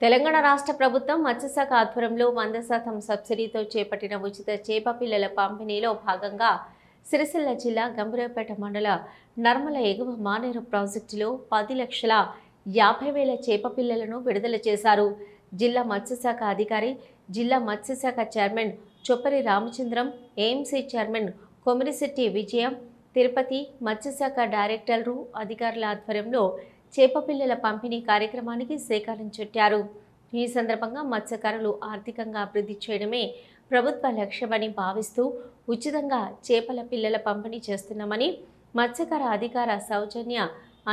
తెలంగాణ రాష్ట్ర ప్రభుత్వం మత్స్యశాఖ ఆధ్వర్యంలో 100% సబ్సిడీతో చేపట్టిన ఉచిత చేప పిల్లల పంపిణీలో భాగంగా సిరిసిల్ల జిల్లా గంభీరావుపేట మండల నర్మల ఎగువ మానేరు ప్రాజెక్టులో 10,50,000 చేప పిల్లలను విడుదల చేశారు. జిల్లా మత్స్యశాఖ అధికారి, జిల్లా మత్స్యశాఖ chairman Choppari Ramachandram, AMC chairman Komirisetti Vijayam, Tirupati మత్స్యశాఖ డైరెక్టర్లు అధికారుల ఆధ్వర్యంలో చేప పిల్లల పంపిణీ కార్యక్రమానికి శ్రీకారం చుట్టారు. ఈ సందర్భంగా మత్స్యకారులు ఆర్థికంగా అభివృద్ధి చేయడమే ప్రభుత్వ లక్ష్యమని భావిస్తూ ఉచితంగా చేపల పిల్లల పంపిణీ చేస్తున్నామని మత్స్యకార అధికార సౌజన్య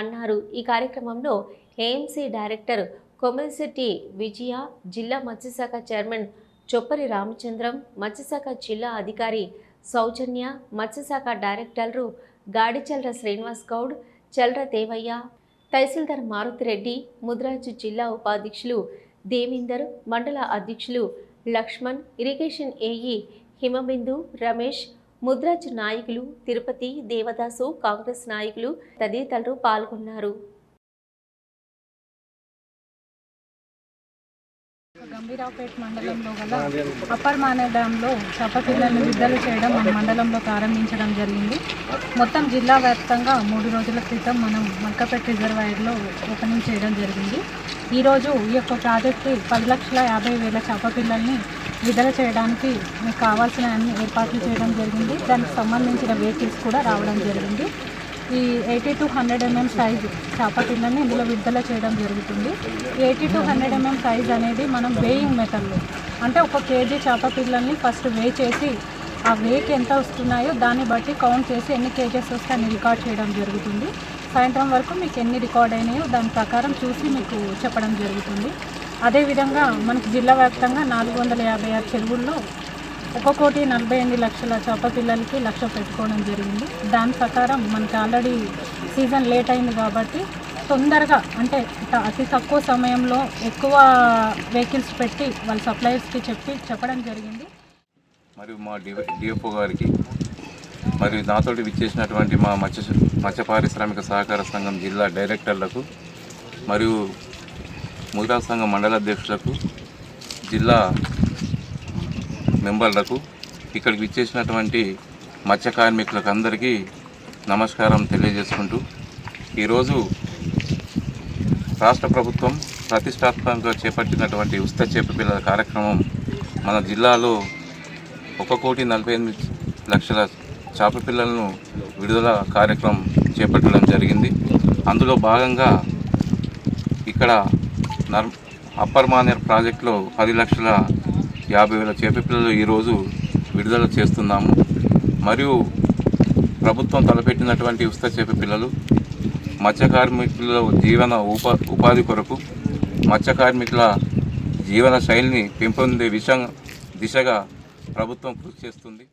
అన్నారు. ఈ కార్యక్రమంలో ఏఎంసీ డైరెక్టర్ కొమిరిశెట్టి విజయ, జిల్లా మత్స్యశాఖ చైర్మన్ చొప్పరి రామచంద్రం, మత్స్యశాఖ జిల్లా అధికారి సౌజన్య, మత్స్యశాఖ డైరెక్టర్లు గాడిచల్ర శ్రీనివాస్ గౌడ్, చల్ర దేవయ్య, తహసీల్దార్ మారుతిరెడ్డి, ముద్రాజు జిల్లా ఉపాధ్యక్షులు దేవేందర్, మండల అధ్యక్షులు లక్ష్మణ్, ఇరిగేషన్ ఏఈ హిమబిందు, రమేష్, ముద్రాజు నాయకులు తిరుపతి, దేవదాసు, కాంగ్రెస్ నాయకులు తదితరులు పాల్గొన్నారు. గంభీరావుపేట మండలంలో గల అప్పర్ మానేర్ డ్యాంలో చేప పిల్లలను విడుదల చేయడం మన మండలంలో ప్రారంభించడం జరిగింది. మొత్తం జిల్లా వ్యాప్తంగా 3 రోజుల క్రితం మనం మల్కపేట రిజర్వాయర్లో ఓపెనింగ్ చేయడం జరిగింది. ఈరోజు ఈ యొక్క ప్రాజెక్టు 10,50,000 చేప పిల్లల్ని విడుదల చేయడానికి మీకు కావాల్సిన అన్ని ఏర్పాట్లు చేయడం జరిగింది. దానికి సంబంధించిన వెహికల్స్ కూడా రావడం జరిగింది. ఈ 80 to 100 mm సైజు చేప పిల్లల్ని ఇందులో విడుదల చేయడం జరుగుతుంది. 80 to 100 mm సైజ్ అనేది మనం వేయింగ్ మెథడ్లో, అంటే 1 kg చేప పిల్లల్ని ఫస్ట్ వే చేసి ఆ వేకి ఎంత వస్తున్నాయో దాన్ని బట్టి కౌంట్ చేసి ఎన్ని కేజెస్ వస్తే అన్ని రికార్డ్ చేయడం జరుగుతుంది. సాయంత్రం వరకు మీకు ఎన్ని రికార్డ్ అయినాయో దాని ప్రకారం చూసి మీకు చెప్పడం జరుగుతుంది. అదేవిధంగా మనకి జిల్లా వ్యాప్తంగా 456 చెరువుల్లో 1,48,00,000 చేప పిల్లలకి లక్ష్యం పెట్టుకోవడం జరిగింది. దాని ప్రకారం మనకి ఆల్రెడీ సీజన్ లేట్ అయింది కాబట్టి తొందరగా, అంటే అతి తక్కువ సమయంలో ఎక్కువ వెహికల్స్ పెట్టి వాళ్ళ సప్లయర్స్కి చెప్పడం జరిగింది. మరియు మా డిఎఫ్ఓ గారికి, మరియు నాతోటి విచ్చేసినటువంటి మా మత్స్య పారిశ్రామిక సహకార సంఘం జిల్లా డైరెక్టర్లకు, మరియు ముద్రా సంఘం మండల అధ్యక్షులకు, జిల్లా మెంబర్లకు, ఇక్కడికి విచ్చేసినటువంటి మత్స్య కార్మికులకు అందరికీ నమస్కారం తెలియజేసుకుంటూ, ఈరోజు రాష్ట్ర ప్రభుత్వం ప్రతిష్టాత్మకంగా చేపట్టినటువంటి ఉచిత చేప పిల్లల కార్యక్రమం మన జిల్లాలో 1,48,00,000 చేప పిల్లలను విడుదల కార్యక్రమం చేపట్టడం జరిగింది. అందులో భాగంగా ఇక్కడ అప్పర్ మానేర్ ప్రాజెక్టులో 10,50,000 చేప పిల్లలు ఈరోజు విడుదల చేస్తున్నాము. మరియు ప్రభుత్వం తలపెట్టినటువంటి ఉచిత చేప పిల్లలు మత్స్య కార్మికుల జీవన ఉపాధి కొరకు, మత్స్య కార్మికుల జీవన శైలిని పెంపొందే దిశగా ప్రభుత్వం కృషి చేస్తుంది.